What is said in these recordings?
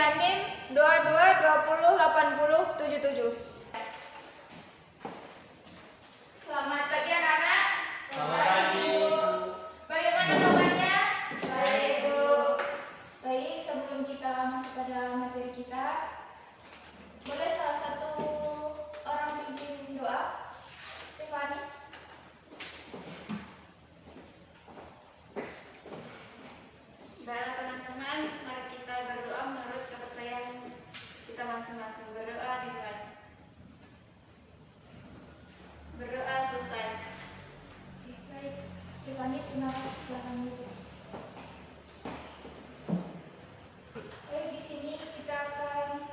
dengan NIM 22208077. Selamat pagi anak-anak. Selamat pagi, Bu. Bagaimana kabarnya? Baik, Bu. Baik, sebelum kita masuk pada materi kita, boleh salah satu orang pimpin doa? Stefani. Baiklah teman-teman, mari kita berdoa menurut kepercayaan kita masing-masing. Berdoa dimulai. Berdoa selesai. Baik, Stefani, terima kasih. Silakan dulu. Baik, di sini kita akan.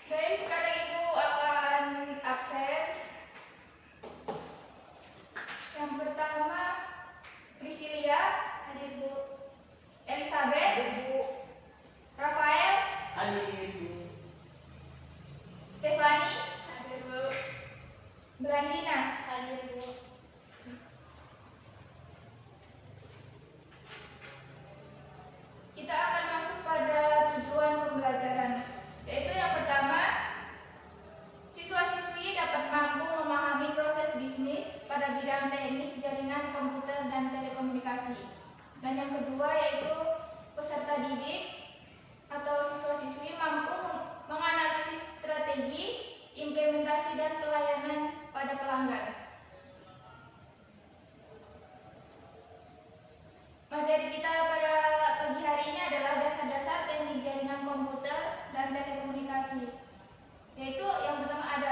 Baik, sekarang Ibu akan absen. Yang pertama, Priscilia, hadir Bu. Elizabeth, Bu. Rafael, Hadir, Bu. Stefani, hadir Bu. Belandina, hadir Bu. Kita akan masuk pada tujuan pembelajaran, yaitu yang pertama, siswa-siswi dapat mampu memahami proses bisnis pada bidang teknik jaringan komputer dan telekomunikasi. Dan yang kedua yaitu peserta didik atau siswa-siswi mampu menganalisis strategi, implementasi dan pelayanan pada pelanggan. Materi kita pada pagi hari ini adalah dasar-dasar teknik jaringan komputer dan telekomunikasi. Yaitu yang pertama ada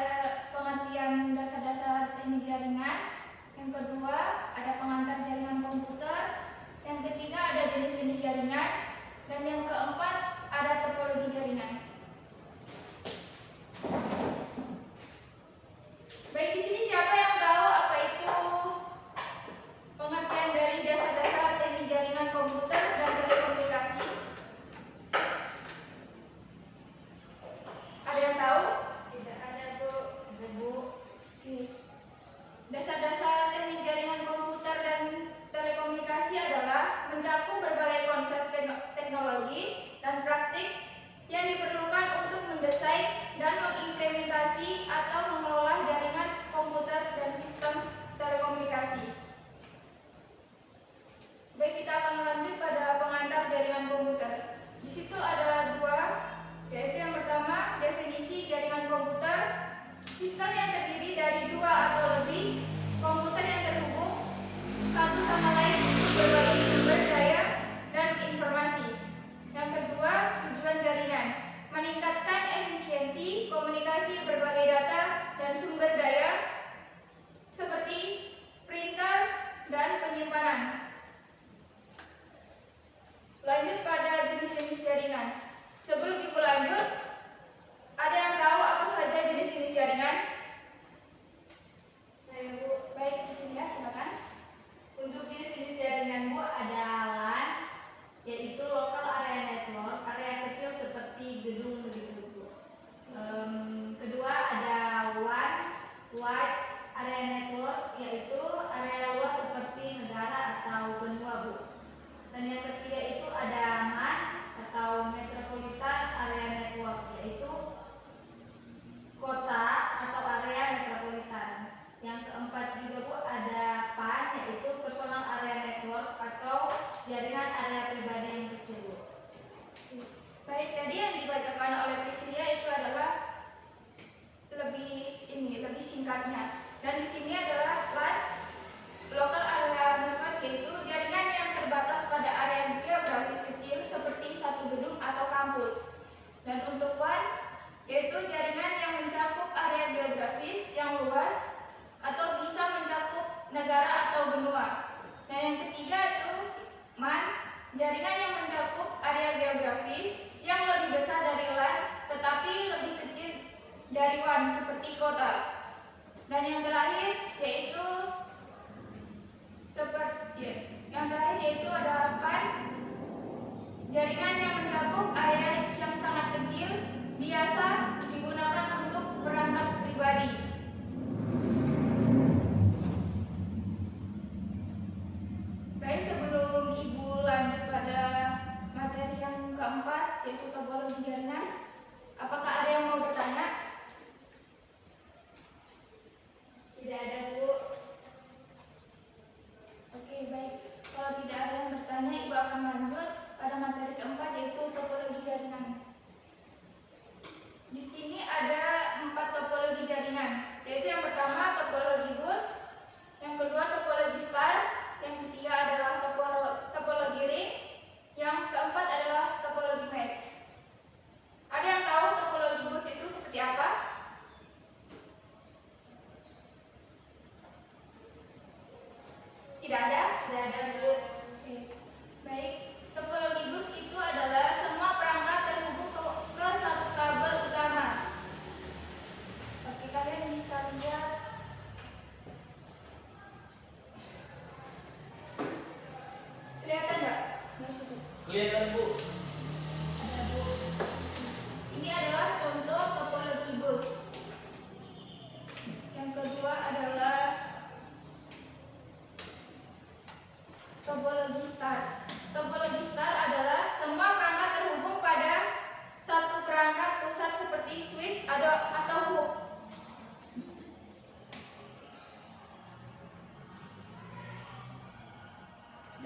pengertian dasar-dasar teknik jaringan, yang kedua ada pengantar jaringan komputer, yang ketiga ada jenis-jenis jaringan, dan yang keempat ada topologi jaringan. Baik, di sini siapa yang tahu apa itu pengertian dari dasar-dasar teknik jaringan komputer dan telekomunikasi? Ada yang tahu? Tidak ada, Bu. Ada, Bu. Oke. Dasar-dasar teknik jaringan komputer dan telekomunikasi adalah mencakup berbagai konsep teknologi dan praktik yang diperlukan untuk mendesain dan mengimplementasi atau mengelola jaringan komputer dan sistem telekomunikasi. Baik, kita akan lanjut pada pengantar jaringan komputer. Di situ ada dua, yaitu yang pertama definisi jaringan komputer, sistem yang terdiri dari dua atau lebih komputer yang terhubung satu sama lain untuk berbagi sumber daya dan informasi. Yang kedua, tujuan jaringan, meningkatkan efisiensi komunikasi berbagai data dan sumber daya seperti printer dan penyimpanan. Lanjut pada jenis-jenis jaringan. Sebelum Ibu lanjut, ada yang tahu apa saja jenis-jenis jaringan? Saya, Bu. Baik, di sini ya, silakan. Untuk jenis-jenis jaringan, Bu, ada LAN, yaitu local area network, area kecil seperti gedung begitu, Bu. Kedua ada WAN, wide area network, yaitu area luas seperti negara atau benua, Bu. Dan yang ketiga itu ada MAN atau metropolitan area network, yaitu kota atau area metropolitan. Yang keempat juga, Bu, ada PAN, yaitu personal area network atau jaringan area pribadi yang kecil, Bu. Baik, tadi yang dibacakan oleh Priscilia itu adalah lebih singkatnya. Dan di sini adalah LAN, local area network, yaitu jaringan yang terbatas pada area geografis kecil seperti satu gedung atau kampus. Dan untuk WAN, yaitu jaringan yang mencakup area geografis yang luas atau bisa mencakup negara atau benua. Dan yang ketiga itu MAN, jaringan yang mencakup area geografis yang lebih besar dari LAN tetapi lebih kecil dari WAN seperti kota. Dan yang terakhir yaitu ada PAN, jaringan yang mencakup area yang sangat kecil, biasa digunakan untuk perangkat pribadi. Baik, sebelum Ibu lanjut pada materi yang keempat yaitu topologi akan lanjut pada materi keempat, yaitu topologi jaringan. Di sini ada 4 topologi jaringan, yaitu yang pertama topologi bus, yang kedua topologi star, yang ketiga adalah topologi ring, yang keempat adalah topologi match. Ada yang tahu topologi bus itu seperti apa? Tidak ada? Tidak ada, Bu. Oke. Baik, topologi bus itu adalah semua perangkat terhubung ke satu kabel utama. Oke, kalian bisa lihat. Kelihatan nggak? Kelihatan, Bu. Ada, Bu. Ini adalah contoh topologi bus. Yang kedua adalah topologi star. Topologi star adalah semua perangkat terhubung pada satu perangkat pusat seperti switch atau hook.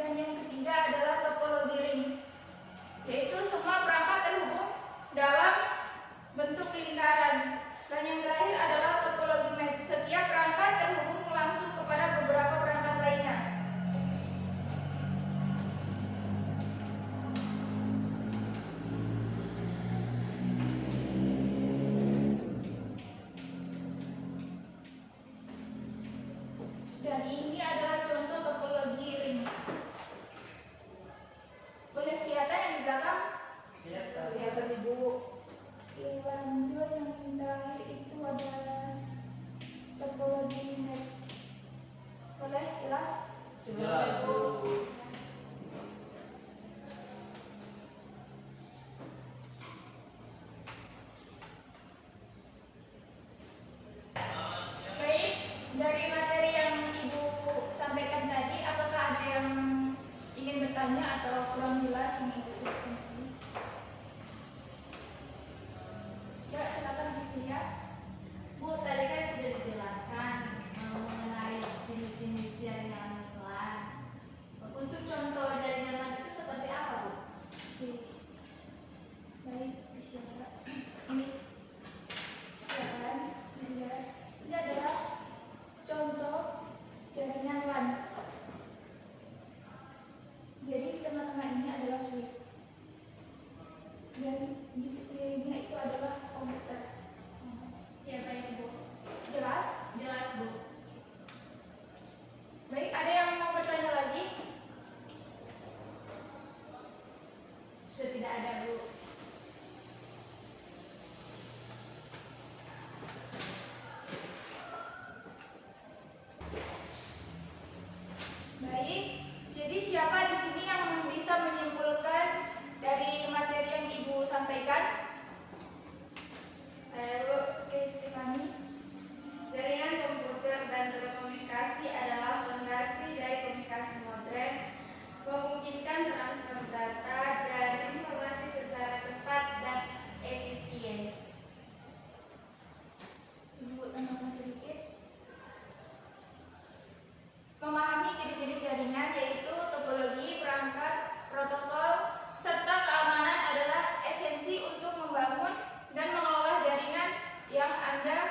Dan yang ketiga adalah topologi ring, yaitu semua perangkat terhubung dalam bentuk lingkaran. Dan yang terakhir adalah topologi match. Setiap perangkat terhubung langsung kepada beberapa perangkat lainnya. Dan ini adalah contoh topologi ring. Boleh kelihatan yang di belakang? Kelihatan. Kelihatan, Ibu. Oke, lanjut yang terakhir itu adalah topologi match. Boleh jelas? Jelas, Bu. Baik, dari materi yang Ibu sampaikan tadi, apakah ada yang ingin bertanya atau kurang jelas yang Ibu tuliskan tadi? Ya, silakan bersedia. Bu, tadi kan sudah dijelaskan mengenai jenis-jenis jaringan LAN. Untuk contoh jaringan LAN itu seperti apa, Bu? Oke. Baik, silakan. Ini silakan dilihat. Ini adalah contoh jaringan LAN. Jadi tengah-tengah ini adalah switch, dan di sekelilingnya itu adalah komputer. Ya, baik, Bu. Jelas? Jelas, Bu. Baik, ada yang mau bertanya lagi? Sudah tidak ada, Bu. Baik, jadi siapa di sini yang bisa menyimpulkan dari materi yang Ibu sampaikan? Ayo, oke, Stefani. Jaringan komputer dan telekomunikasi adalah fondasi dari komunikasi modern, memungkinkan transfer data dan informasi secara cepat dan efisien. Ibu tambahkan sedikit. Memahami jenis-jenis jaringan, yaitu topologi, perangkat, protokol, serta keamanan adalah esensi untuk membangun dan mengelola jaringan yang andal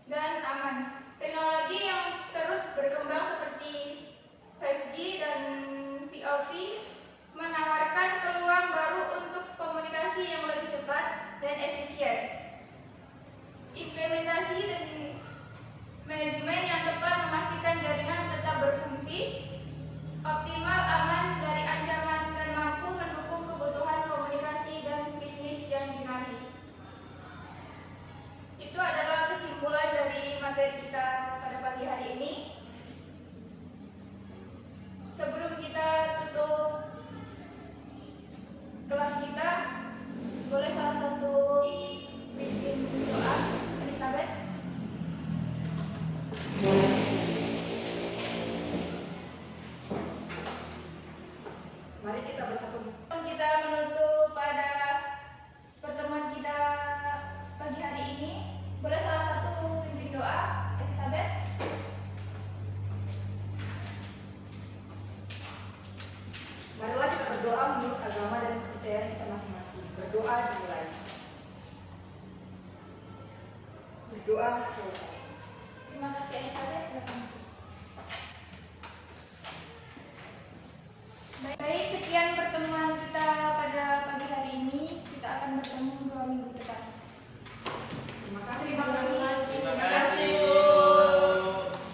dan aman. Teknologi yang terus berkembang seperti 5G dan VoIP menawarkan peluang baru untuk komunikasi yang lebih cepat dan efisien. Implementasi dan manajemen yang tepat memastikan jaringan tetap berfungsi optimal, aman dari ancaman, dan mampu mendukung kebutuhan komunikasi dan bisnis yang dinamis. Itu adalah kesimpulan dari materi kita pada pagi hari ini. Sebelum kita tutup kelas kita, boleh salah satu pimpin doa, Elizabeth? Mari kita bersatu. Kita menutup pada pertemuan kita pagi hari ini. Boleh salah satu pimpin doa, Elizabeth? Marilah kita berdoa menurut agama dan kepercayaan kita masing-masing. Berdoa dimulai. Berdoa selesai. Terima kasih Elizabeth, silakan. Baik, sekian pertemuan kita pada pagi hari ini. Kita akan bertemu 2 minggu depan. Terima kasih. Terima Terima kasih, kasih, Bu.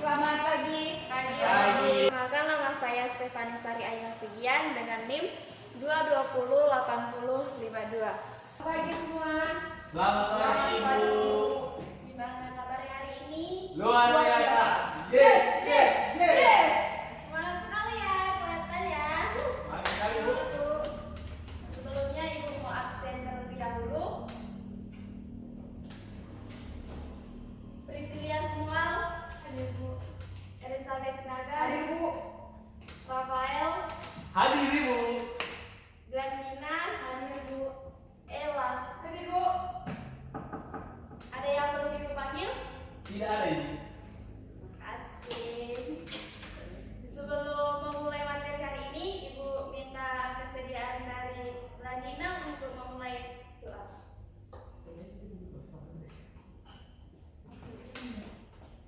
Selamat pagi. Pagi. Perkenalkan, nama saya Stefani Sari Aina Sugian dengan NIM 2208052. Pagi semua. Selamat pagi, Bu. Gimana kabarnya hari ini? Luar biasa. Yes, yes, yes. Semangat sekali ya, kelihatan ya. Semangat sekali, Bu. Sebelumnya Ibu mau absen terlebih dahulu. Priscilia Samuel, hadir Bu. Elizabeth Naga, Hari Bu. Rafael, Hadir, Bu. Glandina, hadir Bu. Ella, Hadir Bu. ada yang belum Ibu panggil? Tidak ada, Ibu. Asik. Sebelum memulai materi hari ini, Ibu minta kesediaan dari Glandina untuk memulai doa.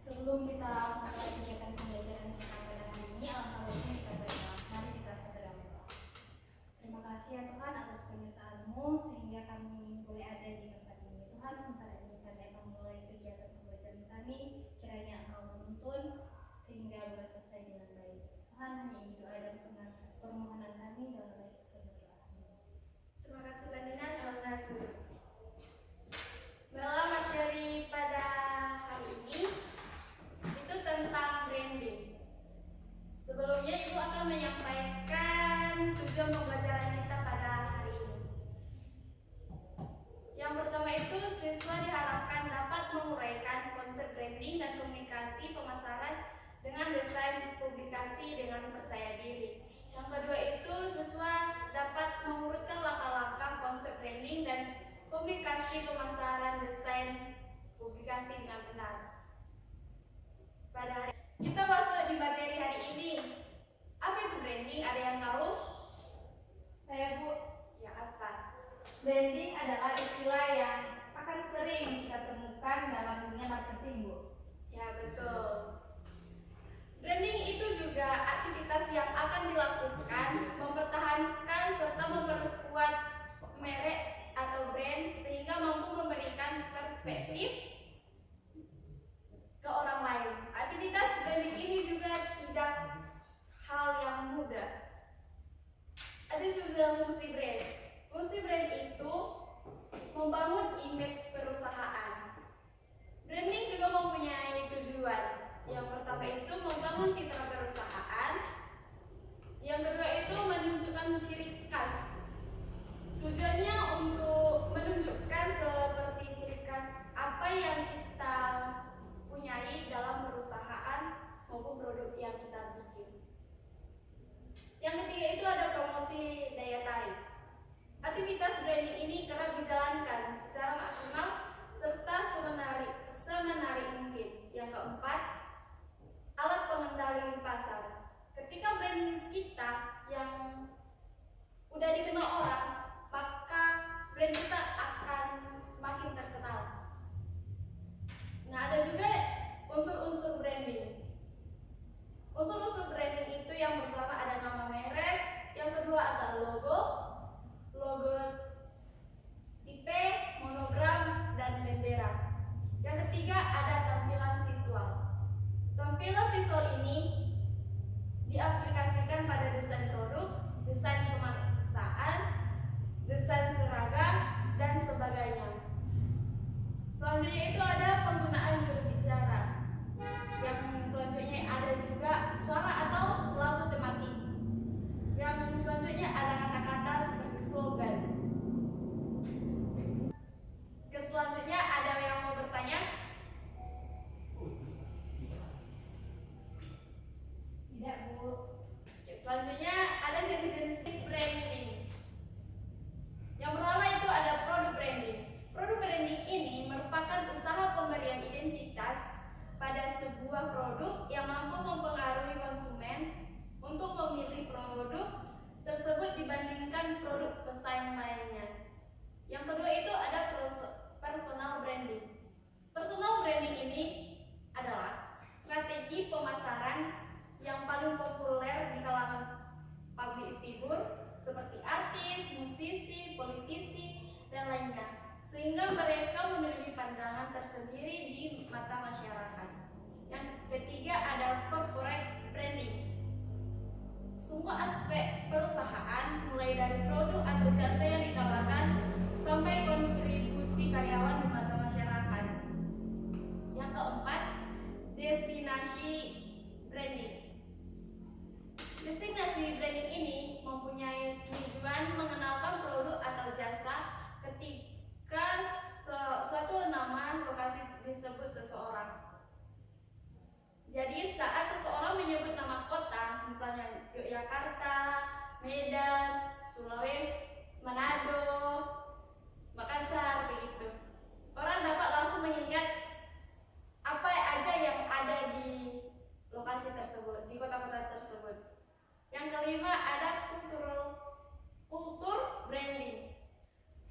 Sebelum kita mulai kegiatan pembelajaran kita pada hari ini, alangkah baiknya kita berdoa. Mari kita segera berdoa. Terima kasih ya Tuhan atas penyertaan-Mu sehingga kami boleh ada di tempat ini. Tuhan, sementara ini kami akan mulai kegiatan pembelajaran kami. Kiranya Engkau menuntun sehingga boleh selesai dengan baik. Tuhan, hanya ini doa dan permohonan kami dalam nama Yesus kami berdoa. Amin. Terima kasih Glandina, selamat dulu. Bahwa materi pada hari ini itu tentang branding. Sebelumnya Ibu akan menyampaikan tujuan pembelajaran kita pada hari ini. Yang pertama itu, siswa diharapkan dapat menguraikan konsep branding dan komunikasi pemasaran dengan desain publikasi dengan percaya diri. Yang kedua itu, siswa dapat mengurutkan langkah-langkah konsep branding dan komunikasi pemasaran desain publikasi dengan benar. Pada hari kita masuk di materi hari ini. Apa itu branding? Ada yang tahu? Saya Bu. Ya apa? Branding adalah istilah yang akan sering kita temukan dalam dunia marketing, Bu. Ya betul. Branding itu juga aktivitas yang akan dilakukan mempertahankan serta memperkuat merek atau brand sehingga mampu memberikan perspektif ke orang lain. Aktivitas branding ini juga tidak hal yang mudah. Ada juga fungsi brand. Fungsi brand itu membangun image perusahaan. Branding juga mempunyai tujuan. Yang pertama itu membangun citra perusahaan. Yang kedua itu menunjukkan ciri khas. Tujuannya untuk menunjukkan seperti ciri khas apa yang kita punyai dalam perusahaan maupun produk yang kita bikin. Yang ketiga itu ada promosi daya tarik. Aktivitas branding ini kerap dijalankan secara maksimal serta semenarik mungkin. Yang keempat, alat pengendali pasar. Ketika brand kita yang udah dikenal orang, maka brand kita akan semakin terkenal. Nah, ada juga unsur-unsur branding. Unsur-unsur branding itu yang pertama ada nama merek, yang kedua ada logo IP, monogram, dan bendera. Yang ketiga ada tampilan visual. Tampilan visual ini diaplikasikan pada desain produk, desain pemasaran, dan lainnya, sehingga mereka memiliki pandangan tersendiri di mata masyarakat. Yang ketiga ada corporate branding. Semua aspek perusahaan, mulai dari produk atau jasa yang ditawarkan sampai kontribusi karyawan di mata masyarakat. Yang keempat, destinasi branding. Destinasi branding ini mempunyai tujuan mengenalkan produk atau jasa ketika suatu nama lokasi disebut seseorang. Jadi saat seseorang menyebut nama kota, misalnya Yogyakarta, Medan, Sulawesi, Manado, Makassar, begitu, orang dapat langsung mengingat apa aja yang ada di lokasi tersebut, di kota-kota tersebut. Yang kelima ada kultur branding.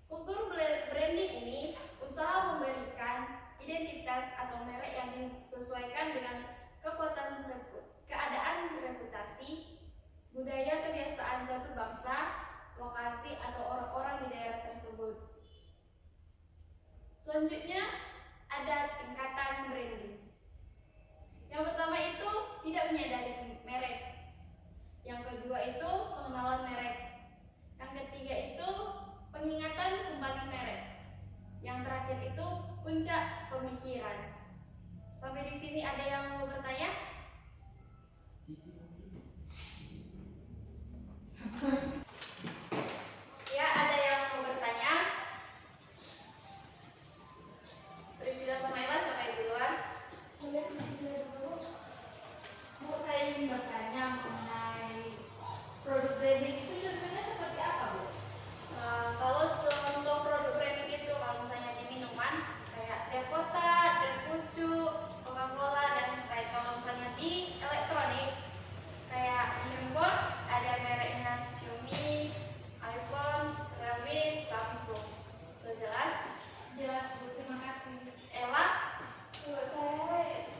Kultur branding ini usaha memberikan identitas atau merek yang disesuaikan dengan keadaan reputasi, budaya, kebiasaan suatu bangsa, lokasi, atau orang-orang di daerah tersebut. Selanjutnya ada tingkatan branding. Yang pertama itu tidak menyadari merek. Yang kedua itu pengenalan merek. Yang ketiga itu pengingatan kembali merek. Yang terakhir itu puncak pemikiran. Sampai di sini ada yang mau bertanya? Ya, ada yang mau bertanya? Priscilla sama Ella, siapa yang duluan? Boleh Priscilla dulu. Bu, saya ingin bertanya mengenai produk branding itu contohnya seperti apa, Bu? Kalau contoh produk branding itu, kalau misalnya di minuman kayak teh kotak, teh pucuk, Coca-Cola, dan Sprite. Kalau misalnya di elektronik kayak di handphone ada mereknya Xiaomi, iPhone, Realme, Samsung. Sudah jelas? Jelas, Bu. Terima kasih. Ella? Saya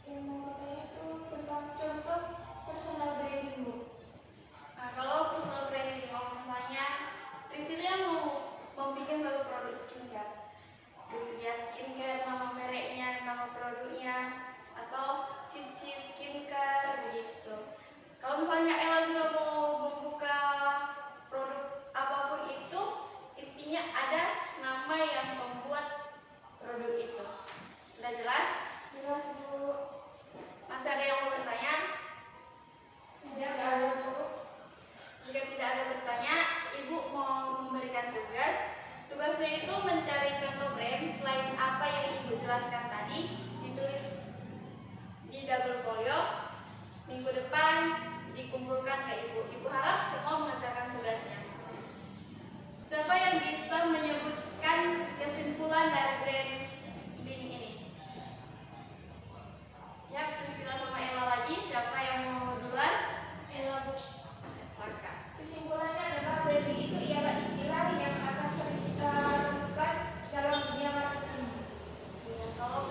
yang mau bertanya itu tentang contoh personal branding, Bu. Nah, kalau personal branding, kalau misalnya Priscilla mau membuat satu produk skincare, Priscilla skincare, nama mereknya, nama produknya, atau Cici skincare, begitu. Kalau misalnya Ella juga mau membuka produk apapun itu, intinya ada nama yang membuat produk itu. Sudah jelas? Jelas, Bu. Masih ada yang mau bertanya? Tidak ada, Bu. Jika tidak ada bertanya, Ibu mau memberikan tugas. Tugasnya itu mencari contoh brand selain apa yang Ibu jelaskan tadi, ditulis di double folio. Minggu depan dikumpulkan ke Ibu. Ibu harap semua mengerjakan tugasnya. Siapa yang bisa menyebutkan kesimpulan dari branding ini? Ya, Priscilla sama Ella lagi. Siapa yang mau duluan? Ella, Bu. Silakan. Kesimpulannya adalah branding itu ialah istilah yang akan sering kita lakukan dalam dunia marketing. Ya, kalau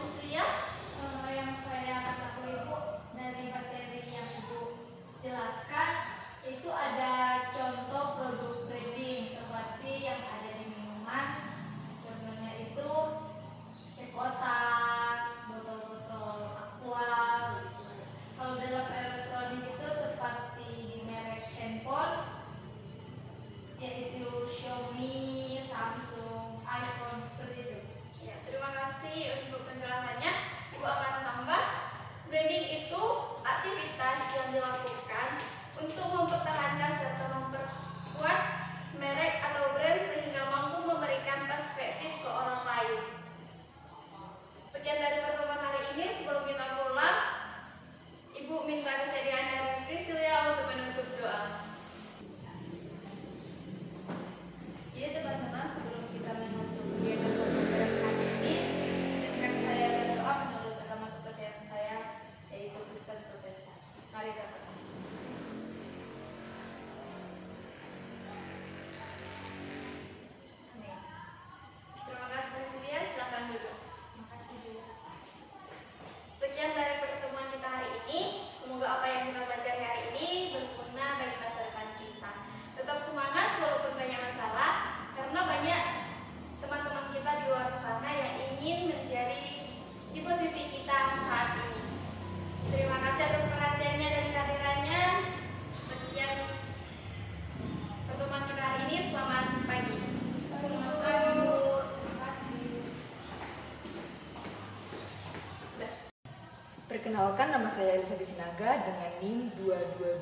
Perkenalkan, nama saya Elisa Sinaga dengan NIM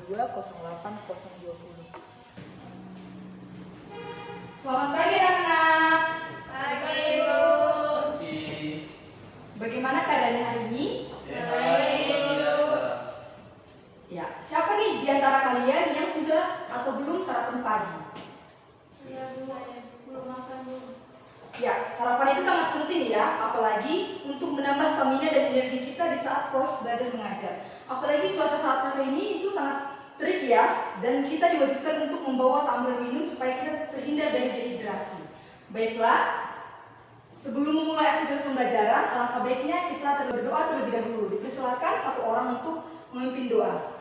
2220820. Selamat pagi anak-anak. Pagi, Ibu. Bagaimana keadaannya hari ini? Ya, siapa nih di antara kalian yang sudah atau belum sarapan pagi? Iya, Bu. Belum makan, Bu. Ya, sarapan itu sangat penting ya, apalagi untuk menambah stamina dan energi kita di saat proses belajar mengajar. Apalagi cuaca saat hari ini itu sangat terik ya, dan kita diwajibkan untuk membawa tumbler minum supaya kita terhindar dari dehidrasi. Baiklah, sebelum memulai aktivitas pembelajaran, alangkah baiknya kita berdoa terlebih dahulu. Dipersilakan satu orang untuk memimpin doa.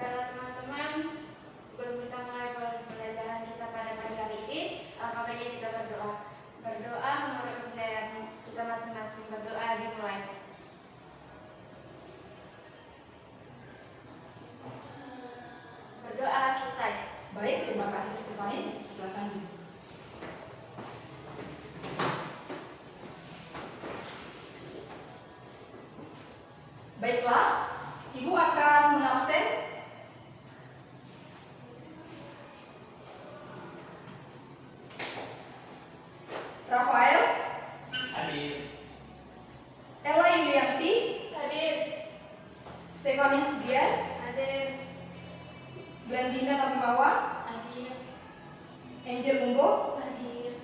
Baiklah teman-teman, sebelum kita mulai pembelajaran kita pada pagi hari ini, alangkah baiknya kita berdoa. Berdoa menurut kepercayaan kita masing-masing. Berdoa dimulai. Berdoa selesai. Baik, terima kasih Stefani. Silakan. Baiklah, Ibu akan mengabsen. Rafael, Hadir. Ella Yulianti, Hadir. Stefani Sugian, Hadir. Blandina Tamimawa, Hadir. Angel Ungo. Hadir.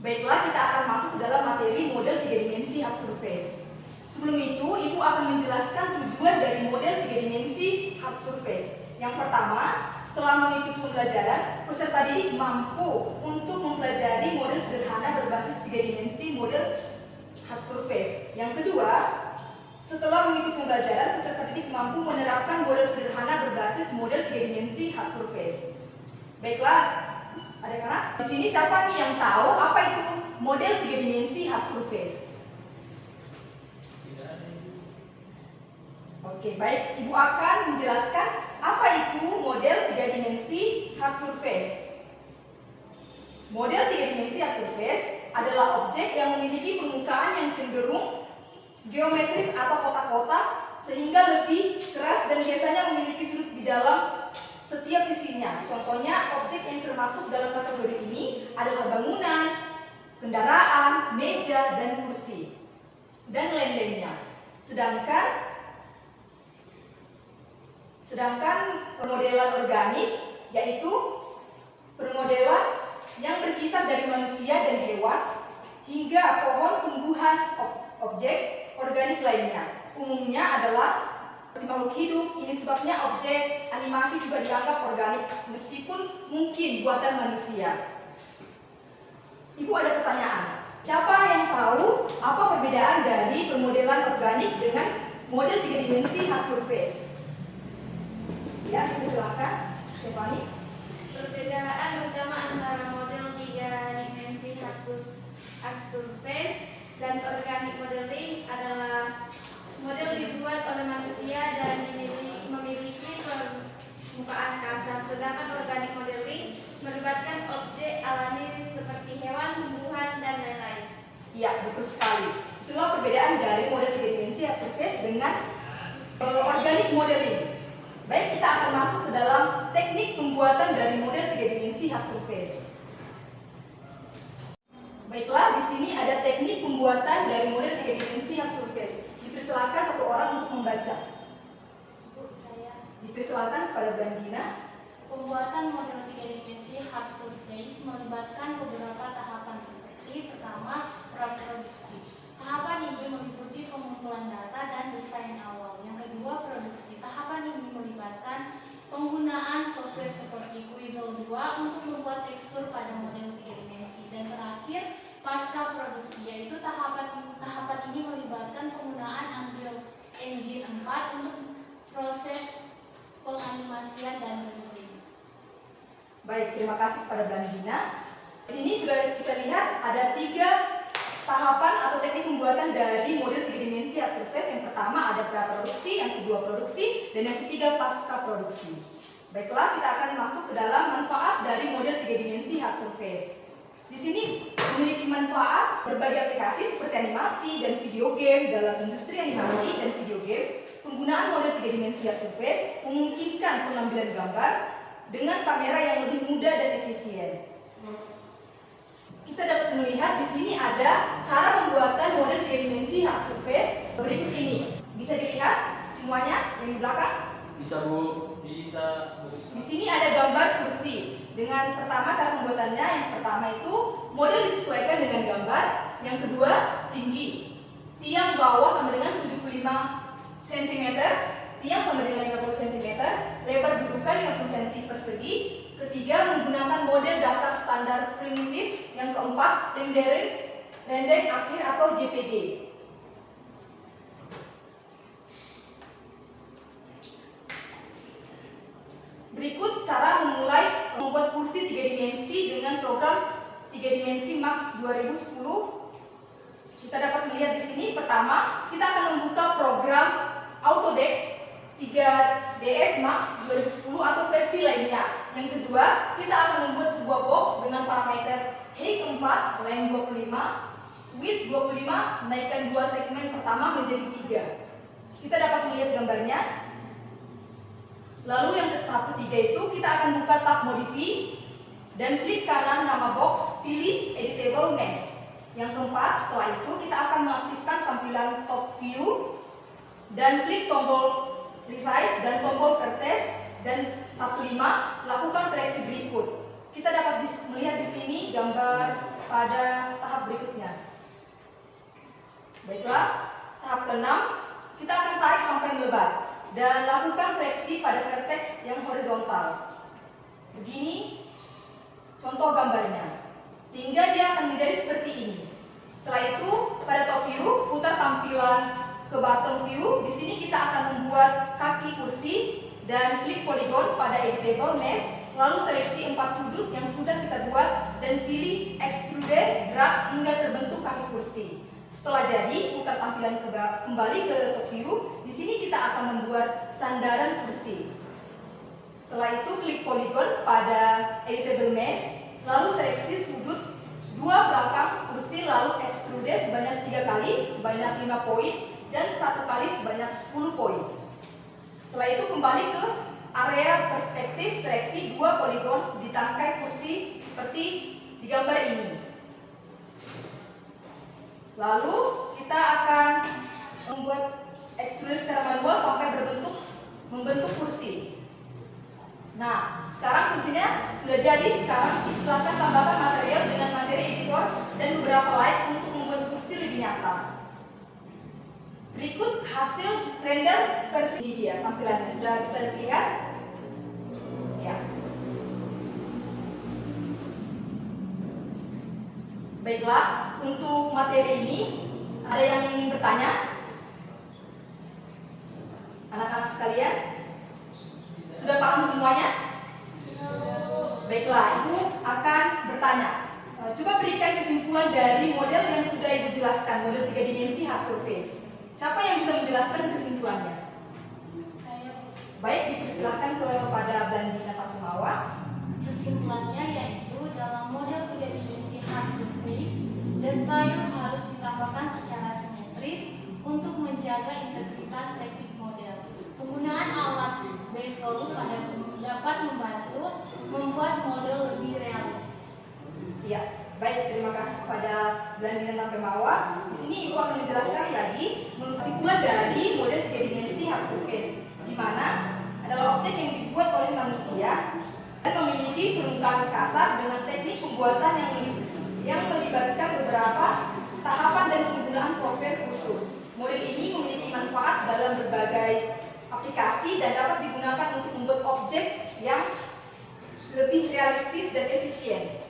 Baiklah, kita akan masuk ke dalam materi model 3 dimensi hard surface. Sebelum itu, Ibu akan menjelaskan tujuan dari model 3 dimensi hard surface. Yang pertama, setelah mengikuti pembelajaran, peserta didik mampu untuk mempelajari model sederhana berbasis 3 dimensi model hard surface. Yang kedua, setelah mengikuti pembelajaran, peserta didik mampu menerapkan model sederhana berbasis model 3 dimensi hard surface. Baiklah, adik-adik, di sini siapa nih yang tahu apa itu model 3 dimensi hard surface? Oke, baik. Ibu akan menjelaskan apa itu model 3 dimensi hard surface. Model 3 dimensi hard surface adalah objek yang memiliki permukaan yang cenderung geometris atau kotak-kotak sehingga lebih keras dan biasanya memiliki sudut di dalam setiap sisinya. Contohnya, objek yang termasuk dalam kategori ini adalah bangunan, kendaraan, meja, dan kursi, dan lain-lainnya. Sedangkan permodelan organik yaitu permodelan yang berkisar dari manusia dan hewan hingga pohon, tumbuhan, objek organik lainnya. Umumnya adalah seperti makhluk hidup. Ini sebabnya objek animasi juga dianggap organik meskipun mungkin buatan manusia. Ibu ada pertanyaan. Siapa yang tahu apa perbedaan dari permodelan organik dengan model 3 dimensi hard surface? Ya, silakan, Stefani. Perbedaan utama antara model 3 dimensi hard surface dan organic modeling adalah model dibuat oleh manusia dan memiliki permukaan kasar, sedangkan organic modeling melibatkan objek alami seperti hewan, tumbuhan, dan lain-lain. Iya, betul sekali. Itulah perbedaan dari model 3 dimensi hard surface dengan organic modeling. Baik, kita akan masuk ke dalam teknik pembuatan dari model 3 dimensi hard surface. Baiklah, di sini ada teknik pembuatan dari model 3 dimensi hard surface. Dipersilakan satu orang untuk membaca. Bu, saya. Dipersilakan kepada Blandina. Pembuatan model 3 dimensi hard surface melibatkan beberapa tahapan seperti pertama, praproduksi. Tahapan ini meliputi pengumpulan data dan desain awal. Yang kedua, produksi. Tahapan ini melibatkan penggunaan software seperti Quizle 2 untuk membuat tekstur pada model 3 dimensi. Dan terakhir, pasca produksi, yaitu tahapan ini melibatkan penggunaan Unreal Engine 4 untuk proses penganimasian dan rendering. Baik, terima kasih kepada Blandina. Di sini sudah kita lihat ada 3 tahapan atau teknik pembuatan dari model 3 dimensi hard surface. Yang pertama ada praproduksi, yang kedua produksi, dan yang ketiga pasca produksi. Baiklah, kita akan masuk ke dalam manfaat dari model 3 dimensi hard surface. Di sini memiliki manfaat berbagai aplikasi seperti animasi dan video game. Dalam industri animasi dan video game, penggunaan model 3 dimensi hard surface memungkinkan pengambilan gambar dengan kamera yang lebih mudah dan efisien. Kita dapat melihat di sini ada cara pembuatan model 3 dimensi hard surface berikut ini. Bisa dilihat semuanya yang di belakang? Bisa Bu, bisa. Di sini ada gambar kursi. Dengan pertama cara pembuatannya, yang pertama itu model disesuaikan dengan gambar. Yang kedua, tinggi. Tiang bawah sama dengan 75 cm, tiang sama dengan 50 cm, lebar dudukan 50 cm persegi. Ketiga, menggunakan model dasar standar primitif. Yang keempat, rendering akhir atau JPG. Berikut cara memulai membuat kursi 3 dimensi dengan program 3 dimensi Max 2010. Kita dapat melihat di sini, pertama, kita akan membuka program Autodesk 3ds Max 2010 atau versi lainnya. Yang kedua, kita akan membuat sebuah box dengan parameter height 4, length 25, width 25, menaikkan 2 segmen pertama menjadi 3. Kita dapat melihat gambarnya. Lalu yang tahap ketiga itu kita akan buka tab Modify dan klik kanan nama box, pilih Editable Mesh. Yang keempat, setelah itu kita akan mengaktifkan tampilan Top View dan klik tombol Resize dan tombol Vertex, dan tahap kelima, lakukan seleksi berikut. Kita dapat melihat di sini gambar pada tahap berikutnya. Baiklah, tahap keenam, kita akan tarik sampai melebar dan lakukan seleksi pada vertex yang horizontal. Begini contoh gambarnya, sehingga dia akan menjadi seperti ini. Setelah itu, pada top view, putar tampilan ke bottom view. Di sini kita akan membuat kaki kursi dan klik polygon pada editable mesh, lalu seleksi 4 sudut yang sudah kita buat dan pilih extrude drag hingga terbentuk kaki kursi. Setelah jadi, putar tampilan kembali ke top view. Di sini kita akan membuat sandaran kursi. Setelah itu, klik polygon pada editable mesh, lalu seleksi sudut 2 belakang kursi, lalu extrude sebanyak 3 kali sebanyak 5 poin dan 1 kali sebanyak 10 poin. Setelah itu, kembali ke area perspektif, seleksi 2 polygon di tangkai kursi seperti di gambar ini. Lalu kita akan membuat extrude secara manual sampai membentuk kursi. Nah, sekarang kursinya sudah jadi. Sekarang silakan tambahkan material dengan materi editor dan beberapa light untuk membuat kursi lebih nyata. Berikut hasil render versi ini dia tampilannya. Sudah bisa dilihat? Ya. Baiklah, untuk materi ini ada yang ingin bertanya? Anak-anak sekalian, sudah paham semuanya? Baiklah, Ibu akan bertanya. Coba berikan kesimpulan dari model yang sudah Ibu jelaskan, model 3 dimensi hard surface. Siapa yang bisa menjelaskan kesimpulannya? Baik, dipersilahkan kepada Blandina Tapumawa. Kesimpulannya yaitu dalam model 3 dimensi hard surface, detail harus ditambahkan secara simetris untuk menjaga integritas teknik model. Penggunaan alat bevel dapat membantu membuat model lebih realistis. Ya, baik, terima kasih kepada Blandina Tapumawa. Di sini Ibu akan menjelaskan lagi kesimpulan dari model 3 dimensi hard surface, di mana adalah objek yang dibuat oleh manusia dan memiliki permukaan kasar dengan teknik pembuatan yang melibatkan beberapa tahapan dan penggunaan software khusus. Model ini memiliki manfaat dalam berbagai aplikasi dan dapat digunakan untuk membuat objek yang lebih realistis dan efisien.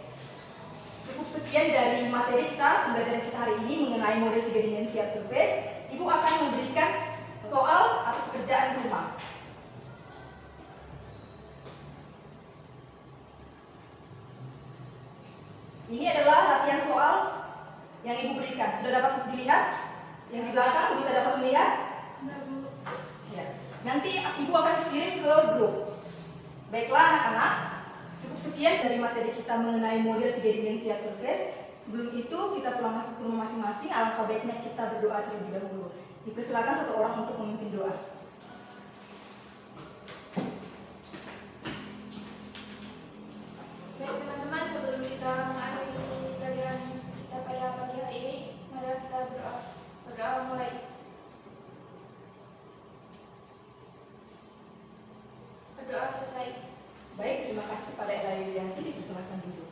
Cukup sekian dari materi kita, pembelajaran kita hari ini mengenai model 3 dimensi hard surface. Ibu akan memberikan soal atau pekerjaan rumah. Ini adalah latihan soal yang Ibu berikan. Sudah dapat dilihat? Yang di belakang bisa dapat melihat? Enggak, Bu. Ya. Nanti Ibu akan kirim ke grup. Baiklah anak-anak, cukup sekian dari materi kita mengenai model 3 dimensi hard surface. Sebelum itu kita pulang ke rumah masing-masing, alangkah baiknya kita berdoa terlebih dahulu. Dipersilakan satu orang untuk memimpin doa. Baik teman-teman, sebelum kita mengakhiri pelajaran kita pada pagi hari ini, mari kita berdoa. Berdoa mulai. Berdoa selesai. Baik, terima kasih kepada Ella Yulianti, dipersilakan duduk.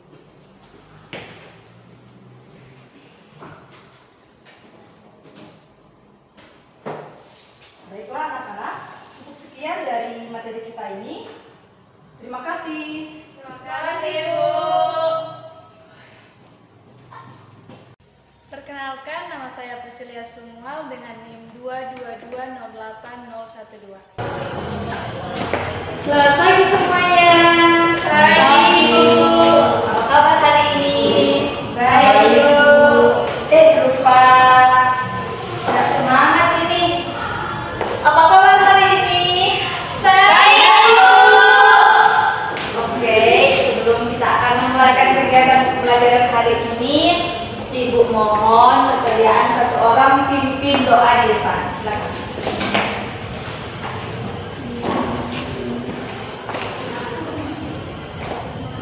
Baiklah anak-anak, cukup sekian dari materi kita ini. Terima kasih. Terima kasih, Bu. Perkenalkan, nama saya Priscilia Sumual dengan NIM 2220812. Selamat pagi semuanya. Pagi, Bu. Apa kabar hari ini? Baik, Bu. Lupa. Tidak semangat ini. Apa kabar hari ini? Baik, Bu. Oke, sebelum kita akan memulai kegiatan pembelajaran hari ini, Ibu mohon kesediaan satu orang pimpin doa di depan. Silakan.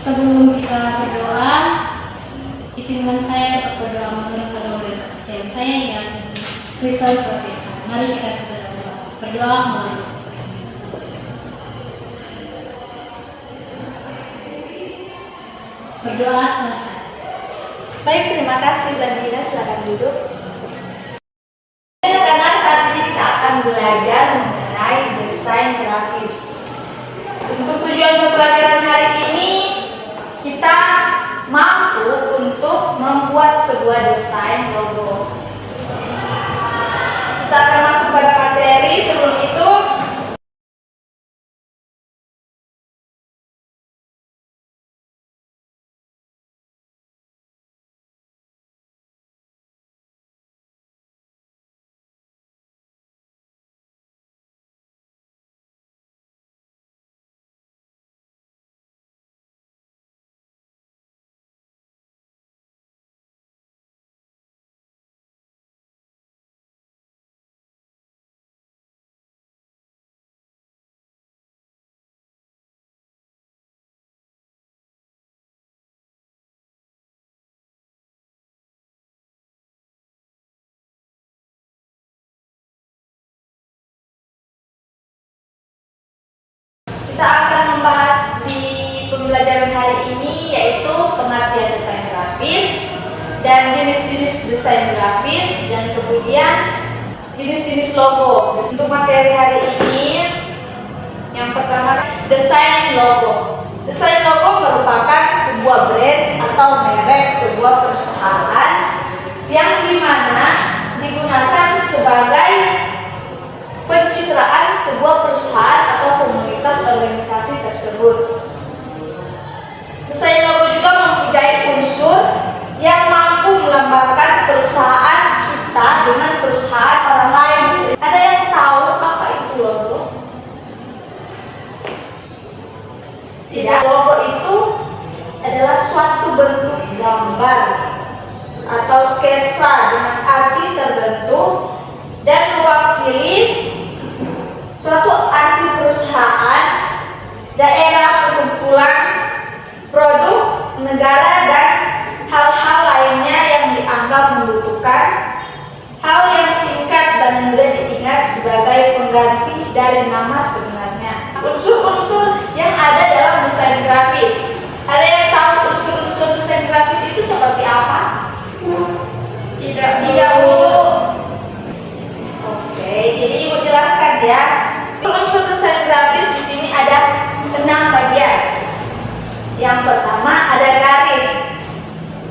Sebelum kita berdoa, izinkan saya untuk berdoa menurut kedua kepercayaan saya yang Kristen Protestan. Mari kita segera berdoa. Berdoa mulai. Berdoa selesai. Baik, terima kasih Blandina, silakan duduk. Karena saat ini kita akan belajar mengenai desain grafis. Untuk tujuan pembelajaran hari ini, kita mampu untuk membuat sebuah desain logo. Kita akan masuk pada materi. Sebelum itu, kita akan membahas di pembelajaran hari ini yaitu pengertian desain grafis dan jenis-jenis desain grafis dan kemudian jenis-jenis logo. Untuk materi hari ini, yang pertama desain logo. Desain logo merupakan sebuah brand atau merek sebuah perusahaan yang dimana digunakan sebagai pencitraan sebuah perusahaan atau komunitas organisasi tersebut. Desain logo juga mempunyai unsur yang mampu melambangkan perusahaan kita dengan perusahaan orang lain. Ada yang tahu apa itu logo? Tidak. Logo itu adalah suatu bentuk gambar atau sketsa dengan arti tertentu dan mewakili suatu arti perusahaan, daerah, perkumpulan, produk, negara, dan hal-hal lainnya yang dianggap membutuhkan hal yang singkat dan mudah diingat sebagai pengganti dari nama sebenarnya. Unsur-unsur yang ada dalam desain grafis. Ada yang tahu unsur-unsur desain grafis itu seperti apa? Tidak, Bu. Oke, jadi Ibu jelaskan ya. Unsur desain grafis di sini ada 6 bagian. Yang pertama ada garis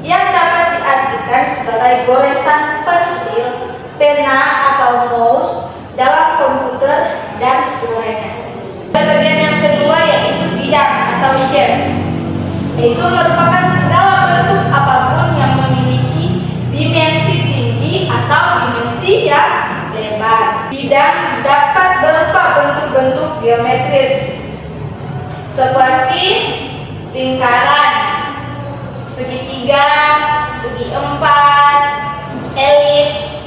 yang dapat diartikan sebagai goresan pensil, pena atau mouse dalam komputer dan sebagainya. Bagian yang kedua yaitu bidang atau shape, yaitu merupakan segala bentuk apapun yang memiliki dimensi tinggi atau dimensi yang lebar. Bidang dapat berupa bentuk-bentuk geometris seperti lingkaran, segitiga, segi empat, elips,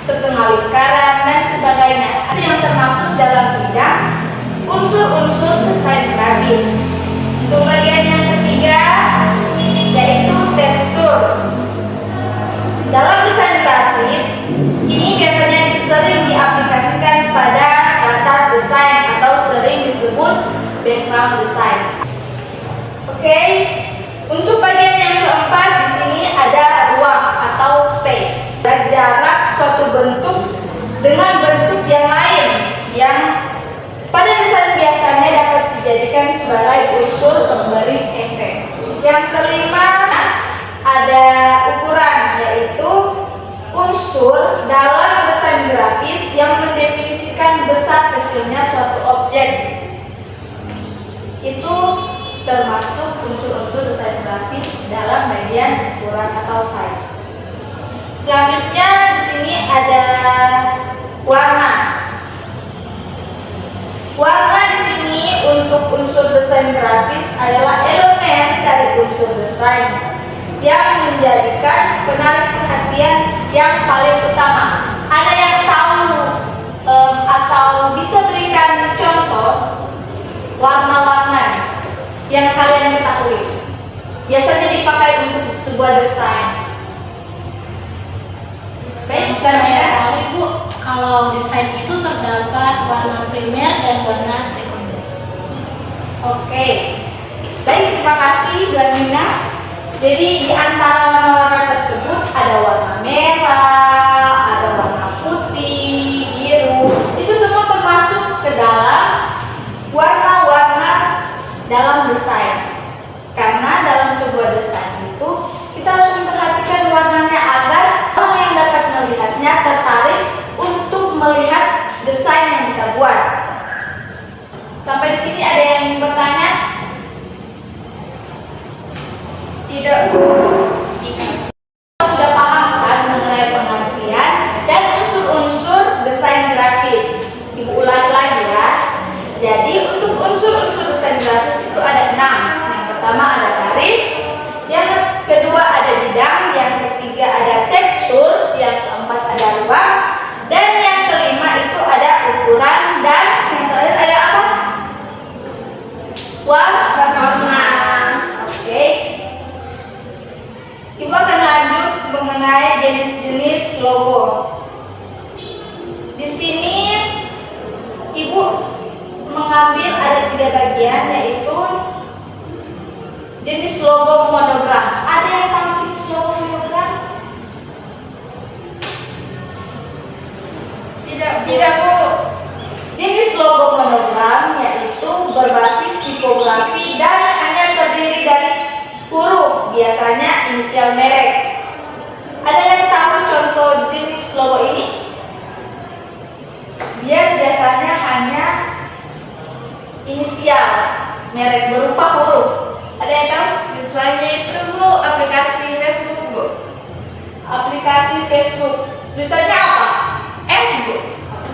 setengah lingkaran, dan sebagainya. Itu yang termasuk dalam bidang unsur-unsur desain grafis. Untuk bagian yang ketiga yaitu tekstur. Dalam desain grafis ini biasanya sering diaplikasikan pada latar desain atau sering disebut background design. Oke, untuk bagian yang keempat di sini ada ruang atau space. Dan jarak suatu bentuk dengan bentuk yang lain yang pada desain biasanya dapat dijadikan sebagai unsur pemberi efek. Yang kelima ada ukuran, yaitu unsur dalam desain grafis yang mendefinisikan besar kecilnya suatu objek. Itu termasuk unsur-unsur desain grafis dalam bagian ukuran atau size. Selanjutnya di sini ada warna. Warna di sini untuk unsur desain grafis adalah elemen dari unsur desain yang menjadikan penarik perhatian yang paling utama. Ada yang tahu atau bisa berikan contoh warna-warna yang kalian ketahui biasanya dipakai untuk sebuah desain? Baik, Saya tahu Ibu, kalau desain itu terdapat warna primer dan warna sekunder. Oke. Baik, terima kasih Bu Amina. Jadi di antara warna-warna tersebut ada warna merah, ada warna putih, biru. Itu semua termasuk ke dalam warna-warna dalam desain. Karena dalam sebuah desain itu kita harus memperhatikan warnanya agar orang yang dapat melihatnya tertarik untuk melihat desain yang kita buat. Sampai di sini ada yang ingin bertanya? Tidak, Bu. Sudah paham kan mengenai pengertian dan unsur-unsur desain grafis? Ibu ulangi lagi ya. Jadi untuk unsur-unsur desain grafis itu ada 6. Yang pertama ada garis, yang kedua ada bidang, yang ketiga ada tekstur, yang keempat ada ruang, dan yang kelima itu ada ukuran, dan yang terakhir ada apa? Warna. Oke. Ibu akan lanjut mengenai jenis-jenis logo. Di sini Ibu mengambil ada 3 bagian, yaitu jenis logo monogram. Ada yang tahu jenis logo monogram? Tidak, Bu. Jenis logo monogram yaitu berbasis tipografi dan hanya terdiri dari huruf, biasanya inisial merek. Ada yang tahu contoh jenis logo ini? Dia biasanya hanya inisial merek berupa huruf. Ada yang tahu? Selainnya itu Bu, aplikasi Facebook Bu. Aplikasi Facebook. Tulisannya apa? F, Bu.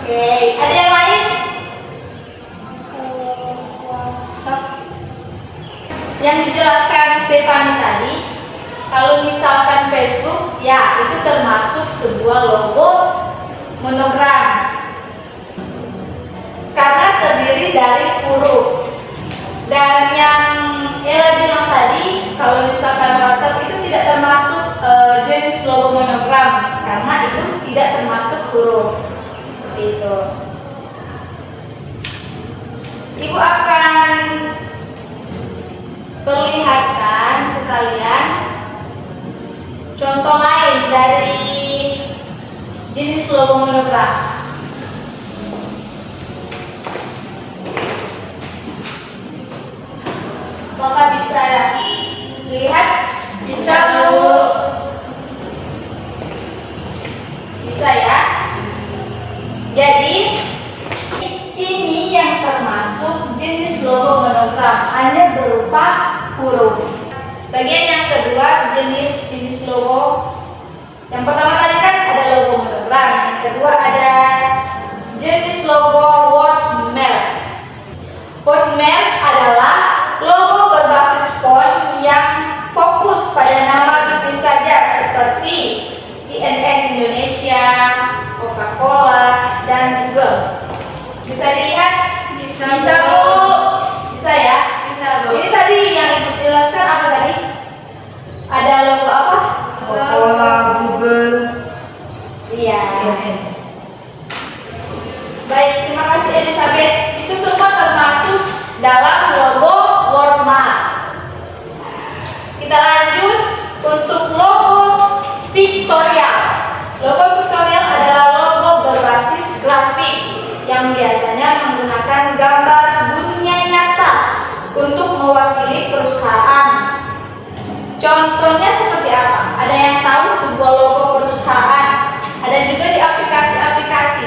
Oke. Ada yang lain? WhatsApp. Yang dijelaskan Stefani tadi, kalau misalkan Facebook, ya itu termasuk sebuah logo monogram. Karena terdiri dari huruf. Dan yang Ella bilang tadi, kalau misalkan WhatsApp itu tidak termasuk jenis logo monogram karena itu tidak termasuk huruf. Seperti itu. Ibu akan perlihatkan ke kalian contoh lain dari jenis logo monogram. Apakah bisa lihat? Bisa, Bu. Bisa ya? Jadi ini yang termasuk jenis logo monogram, hanya berupa huruf. Bagian yang kedua jenis logo. Yang pertama tadi kan ada logo monogram, yang kedua ada jenis logo word mark. Word mark adalah Bisa dilihat? Bisa, Bisa Bu. Bisa ya? Bisa, Bu. Ini tadi yang Ibu jelaskan apa tadi? Ada logo apa? Coca-Cola, Google, Iya. CNN. Baik, terima kasih Elizabeth. Itu semua termasuk dalam logo Walmart. Kita lanjut untuk logo pictorial. Logo pictorial adalah logo berbasis grafik yang biasanya menggunakan gambar dunia nyata untuk mewakili perusahaan. Contohnya seperti apa? Ada yang tahu sebuah logo perusahaan? Ada juga di aplikasi-aplikasi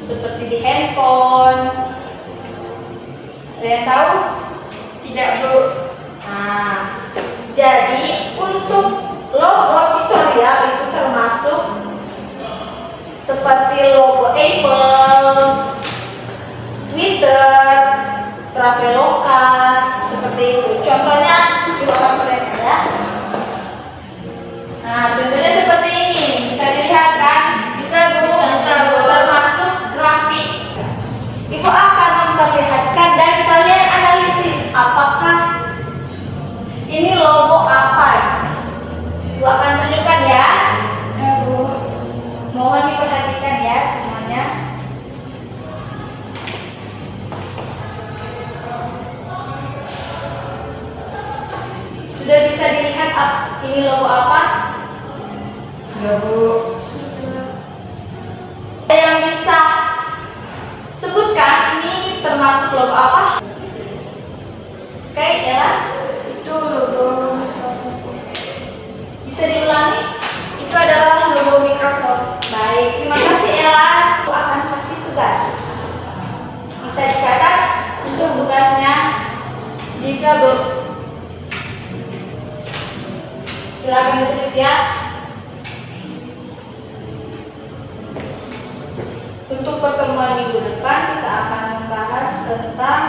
seperti di handphone. Ada yang tahu? Tidak, Bu. Nah, jadi untuk logo pictorial itu termasuk seperti logo Apple, Twitter, Traveloka, seperti itu. Contohnya di bawah mereka ya. Nah, contohnya seperti ini. Bisa dilihat kan? Bisa, Bu. Termasuk grafik. Ibu akan memperlihatkan dan kalian analisis apakah ini logo apa. Ibu akan tunjukkan ya. Bu. Mohon diperhatikan ya semuanya. Sudah bisa dilihat ini logo apa? Sudah, Bu. Ada yang bisa sebutkan ini termasuk logo apa? Oke, ya. Itu logo Microsoft. Bisa diulangi? Itu adalah logo Microsoft. Baik, terima kasih Ella. Aku akan kasih tugas. Bisa dicatat untuk tugasnya? Bisa, Bu. Silakan ditulis ya. Untuk pertemuan minggu depan kita akan membahas tentang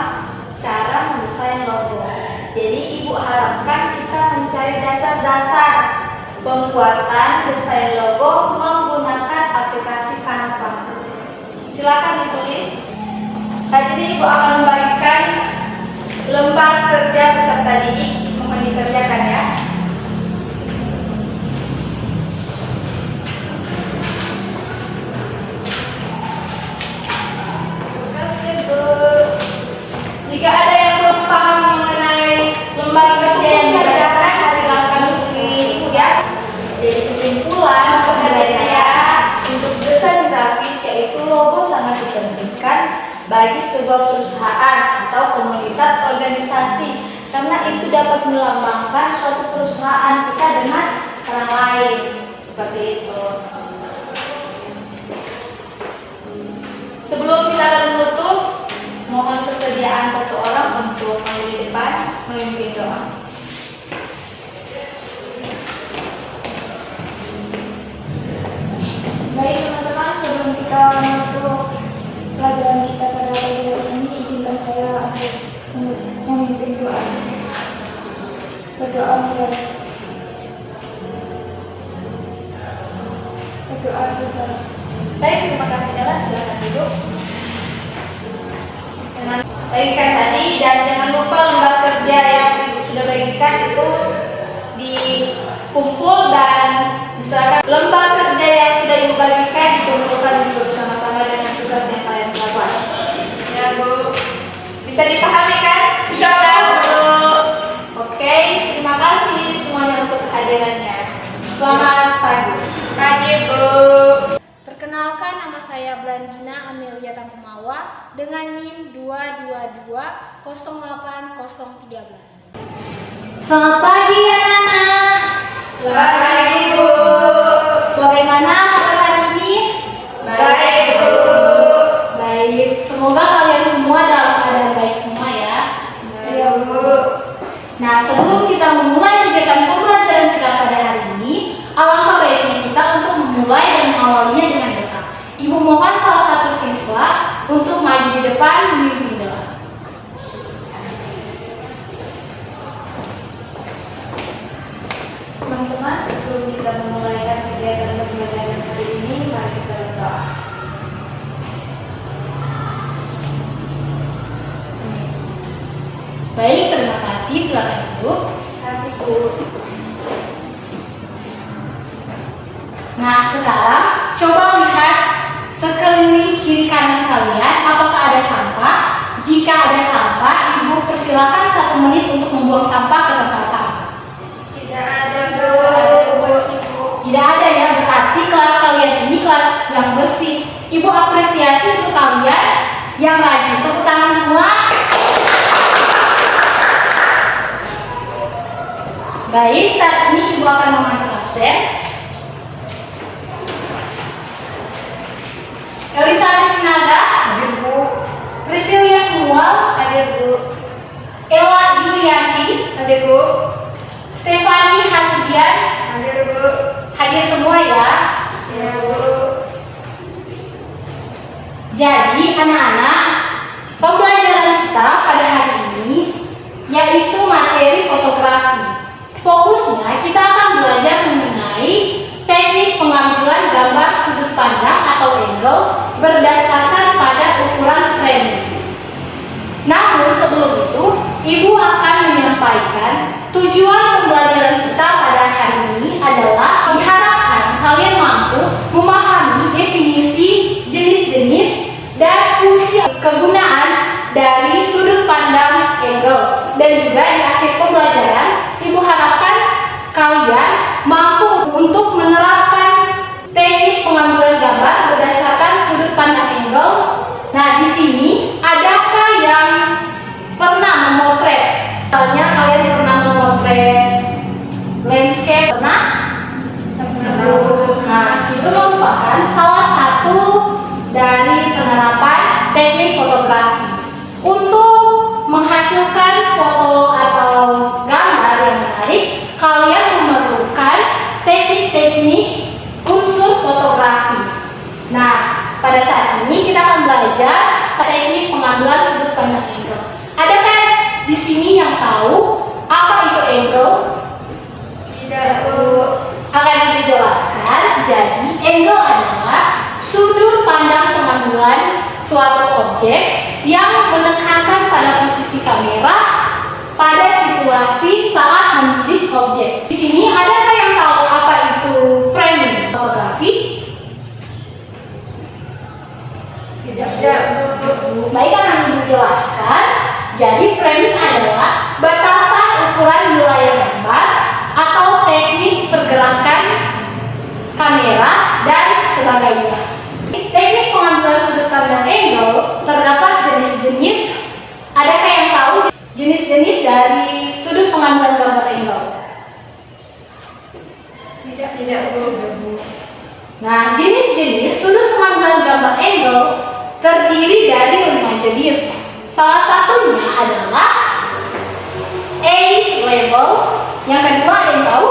cara mendesain logo. Jadi Ibu harapkan kita mencari dasar-dasar pembuatan desain logo menggunakan aplikasi Canva. Silakan ditulis. Jadi Ibu akan membagikan lembar kerja peserta didik, mohon dikerjakan ya. Jika ada yang belum paham mengenai lembar kerja yang dibacakan, silakan hubungi Ibu ya. Jadi kesimpulan penelitian untuk desain grafis yaitu logo sangat dipentingkan bagi sebuah perusahaan atau komunitas organisasi karena itu dapat melambangkan suatu perusahaan kita dengan orang lain seperti itu. Sebelum kita akan menutup, mohon kesediaan satu orang untuk maju di depan memimpin doa. Baik teman-teman, sebelum kita menutup pelajaran kita pada pagi hari ini, izinkan saya untuk memimpin doa. Berdoa mulai. Berdoa secara. Baik, terima kasih Ella, silakan duduk. Bagikan tadi dan jangan lupa lembar kerja yang Ibu sudah bagikan itu dikumpul dan misalkan lembar kerja yang sudah Ibu bagikan dikumpulkan juga bersama-sama dengan tugas yang kalian telah buat. Ya, Bu. Bisa dipahami kan? Bisa, Bu. Oke, terima kasih semuanya untuk kehadirannya. Selamat pagi. Pagi, Bu. Perkenalkan, nama saya Blandina Amelia Tampumawa dengan NIM 222-08013. Selamat pagi anak-anak. Selamat pagi, Bu. Bagaimana kabar hari ini? Baik, Bu. Baik, semoga kalian semua dalam keadaan baik semua ya. Iya, Bu. Nah, sebelum kita memulai kegiatan pembelajaran kita pada hari ini, alangkah baiknya kita untuk memulai dan mengawalinya dengan doa. Ibu mohon salah satu siswa untuk maju di depan memimpin doa. Teman-teman, sebelum kita memulai kegiatan pembelajaran hari ini, mari kita berdoa. silakan duduk. Kasih Bu. Nah, sekarang coba lihat sekeliling kiri kanan kalian, apakah ada sampah? Jika ada sampah, Ibu persilakan 1 menit untuk membuang sampah ke tempat sampah. Tidak ada Bu. Tidak ada ya, berarti kelas kalian ini kelas yang bersih. Ibu apresiasi untuk kalian yang rajin. Tepuk tangan semua. Baik, saat ini Ibu akan memanggil absen. Elisabeth Sinaga, hadir Bu. Priscilia Sumual, hadir Bu. Ella Yulianti, hadir Bu. Stefani Hasudian, Hadir Bu. hadir semua ya. Ya Bu. Jadi anak-anak, pembelajaran kita pada hari ini yaitu materi fotografi. Fokusnya kita akan belajar mengenai teknik pengambilan gambar sudut pandang atau angle berdasarkan pada ukuran framing. Namun sebelum itu, Ibu akan menyampaikan tujuan pembelajaran kita pada hari ini adalah diharapkan kalian mampu memahami definisi, jenis-jenis, dan fungsi kegunaan dari sudut pandang angle. Dan juga di akhir pembelajaran, Ibu harapkan kalian mampu untuk menerapkan teknik pengambilan gambar berdasarkan sudut pandang angle. Nah, di sini adakah yang pernah memotret? Misalnya kalian pernah memotret landscape, pernah? Nah, itu merupakan salah satu dari penerapan teknik fotografi. Untuk menghasilkan foto atau gambar yang menarik, kalian memerlukan teknik-teknik unsur fotografi. Nah, pada saat ini kita akan belajar teknik pengambilan sudut pandang angle. Adakah di sini yang tahu apa itu angle? Tidak Bu. Akan dijelaskan. Jadi, angle adalah sudut pandang pengambilan suatu objek yang menekankan pada posisi kamera pada situasi saat membidik objek. Di sini adakah yang tahu apa itu framing fotografi? Tidak Bu. Baik, akan Ibu jelaskan. Jadi framing adalah batasan ukuran wilayah gambar atau teknik pergerakan kamera dan sebagainya. Teknik pengambilan sudut pandang angle terdapat jenis-jenis. Adakah yang tahu jenis-jenis dari sudut pengambilan gambar angle? Tidak Bu. Nah, jenis-jenis sudut pengambilan gambar angle terdiri dari 5 jenis. Salah satunya adalah A level. Yang kedua ada yang tahu?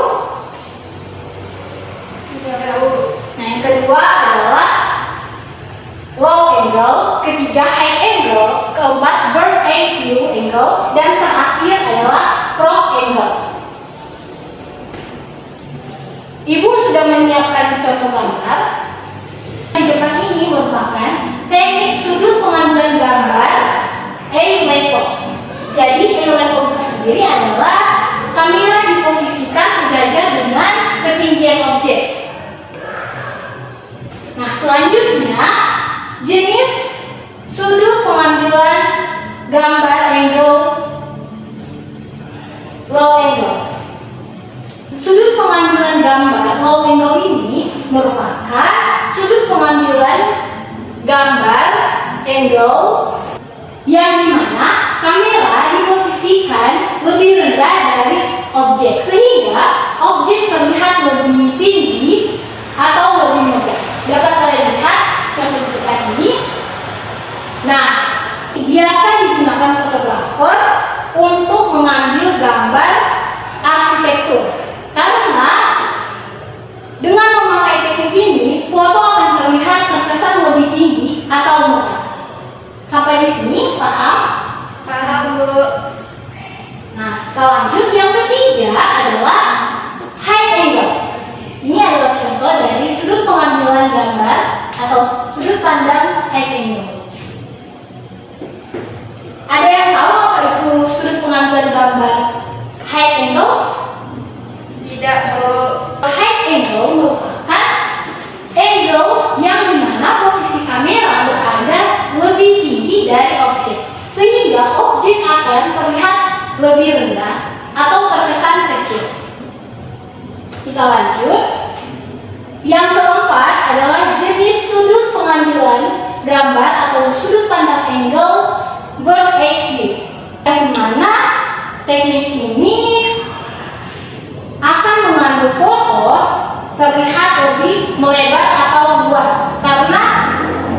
Tidak tahu. Nah, yang kedua adalah low angle, ketiga high angle, keempat bird eye view angle, dan terakhir adalah frog angle. Ibu sudah menyiapkan contoh gambar. Di depan ini merupakan teknik sudut pengambilan gambar A level. Jadi A level itu sendiri adalah kamera diposisikan sejajar dengan ketinggian objek. Nah, selanjutnya jenis sudut pengambilan gambar angle low angle. Sudut pengambilan gambar low angle ini merupakan sudut pengambilan gambar angle yang dimana kamera diposisikan lebih rendah dari objek sehingga objek terlihat lebih tinggi atau lebih megah. Dapat kalian lihat contoh di depan ini. Nah, biasa digunakan fotografer untuk mengambil gambar arsitektur karena dengan memakai teknik ini foto akan terlihat terkesan lebih tinggi atau megah. Sampai di sini paham? Paham Bu. Nah, kita lanjut. Yang ketiga adalah high angle. Ini adalah contoh dari sudut pengambilan gambar atau sudut pandang high angle. Ada yang tahu apa itu sudut pengambilan gambar gambar atau sudut pandang angle bird eye view, di mana teknik ini akan mengambil foto terlihat lebih melebar atau luas, karena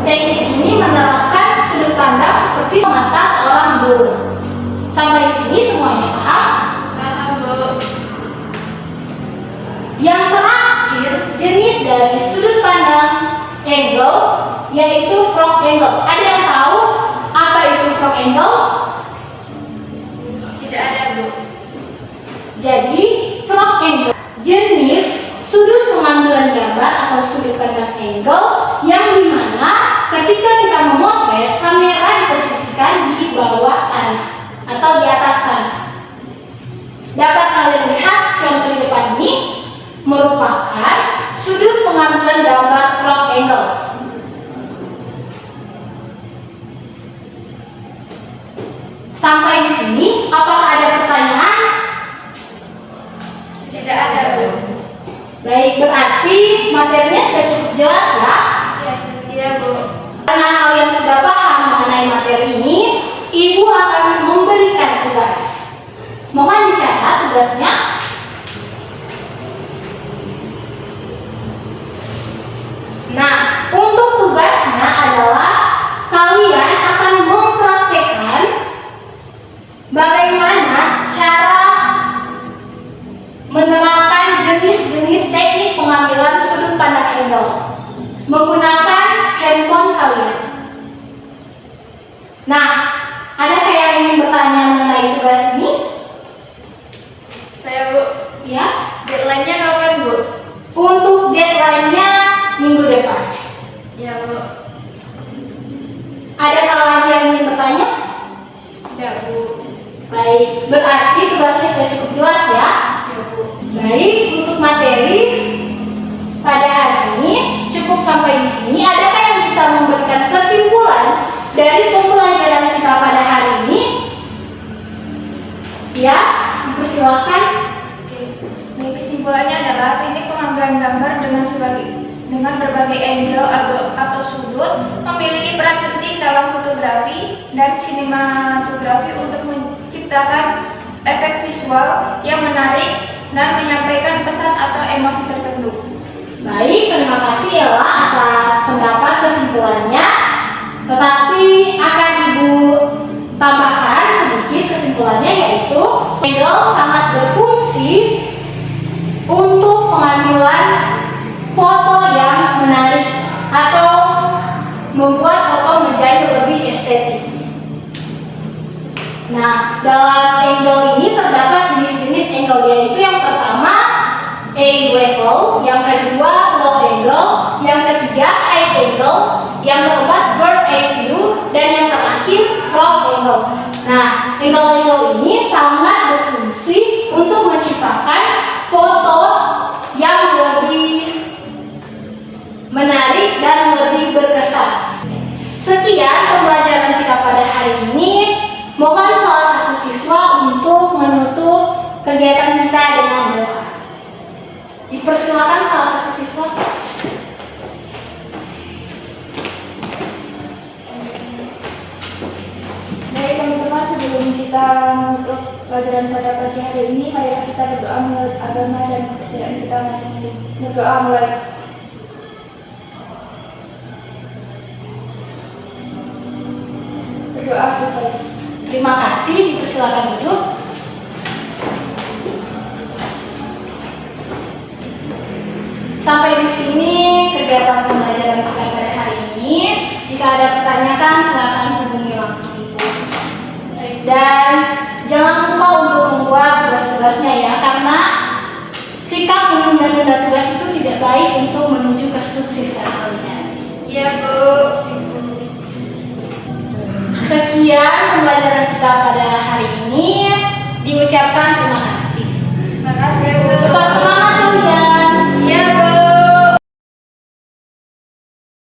teknik ini menerapkan sudut pandang seperti mata seorang burung. Sampai di sini semuanya paham? Paham, Bu. Yang terakhir, jenis dari sudut pandang angle yaitu frog angle. Ada yang tahu apa itu frog angle? Tidak ada, Bu. Jadi, frog angle jenis sudut pengambilan gambar atau sudut pandang angle yang dimana ketika kita memotret, kamera diposisikan di bawah tanah atau di atas tanah. Dapat kalian lihat contoh di depan ini merupakan sudut pengambilan gambar frog angle. Sampai di sini, apakah ada pertanyaan? Tidak ada, Bu. Baik, berarti materinya sudah cukup jelas ya? Iya, Bu. Karena kalian sudah paham mengenai materi ini, Ibu akan memberikan tugas. Mohon dicatat tugasnya. Nah, untuk tugasnya adalah kalian akan mempraktekkan bagaimana cara menerapkan jenis-jenis teknik pengambilan sudut pandang angle menggunakan handphone kalian. Nah, adakah yang ingin bertanya mengenai tugas ini? Saya, Bu. Ya, Deadline-nya kapan, Bu? untuk deadline-nya minggu depan. Iya, Bu. Adakah lagi yang ingin bertanya? Ya, Bu. Baik, berarti tugasnya sudah cukup jelas ya? Ya, Bu. Baik, untuk materi pada hari ini cukup sampai di sini. Adakah yang bisa memberikan kesimpulan dari pembelajaran kita pada hari ini? Ya, dipersilakan. Baik, kesimpulannya adalah teknik pengambilan gambar dengan berbagai angle atau sudut memiliki peran penting dalam fotografi dan sinematografi untuk menciptakan efek visual yang menarik dan menyampaikan pesan atau emosi tertentu. Baik, terima kasih Ella atas pendapat kesimpulannya. Tetapi akan Ibu tambahkan sedikit kesimpulannya, yaitu angle sangat berfungsi untuk pengambilan foto yang menarik atau membuat foto menjadi lebih estetik. Nah, dalam angle ini terdapat jenis-jenis angle, yaitu yang pertama A level, yang kedua low angle, yang ketiga high angle, yang keempat bird eye view, dan yang terakhir frog angle. Nah, angle-angle ini sangat berfungsi untuk menciptakan foto yang lebih menarik dan lebih berkesan. Sekian pembelajaran kita pada hari ini. Mohon salah satu siswa untuk menutup kegiatan kita dengan doa. Dipersilakan salah satu siswa. Baik teman-teman, sebelum kita menutup pelajaran pada pagi hari ini, marilah kita berdoa menurut agama dan kepercayaan kita masing-masing. Berdoa mulai. Berdoa selesai. Terima kasih, dipersilakan duduk. Sampai di sini kegiatan pembelajaran kita pada hari ini. Jika ada pertanyaan, silakan hubungi langsung Ibu. Dan jangan lupa untuk membuat tugas-tugasnya ya, karena sikap menunda-nunda tugas itu tidak baik untuk menuju kesuksesan kalian. Iya, Bu. Sekian pembelajaran kita pada hari ini. Diucapkan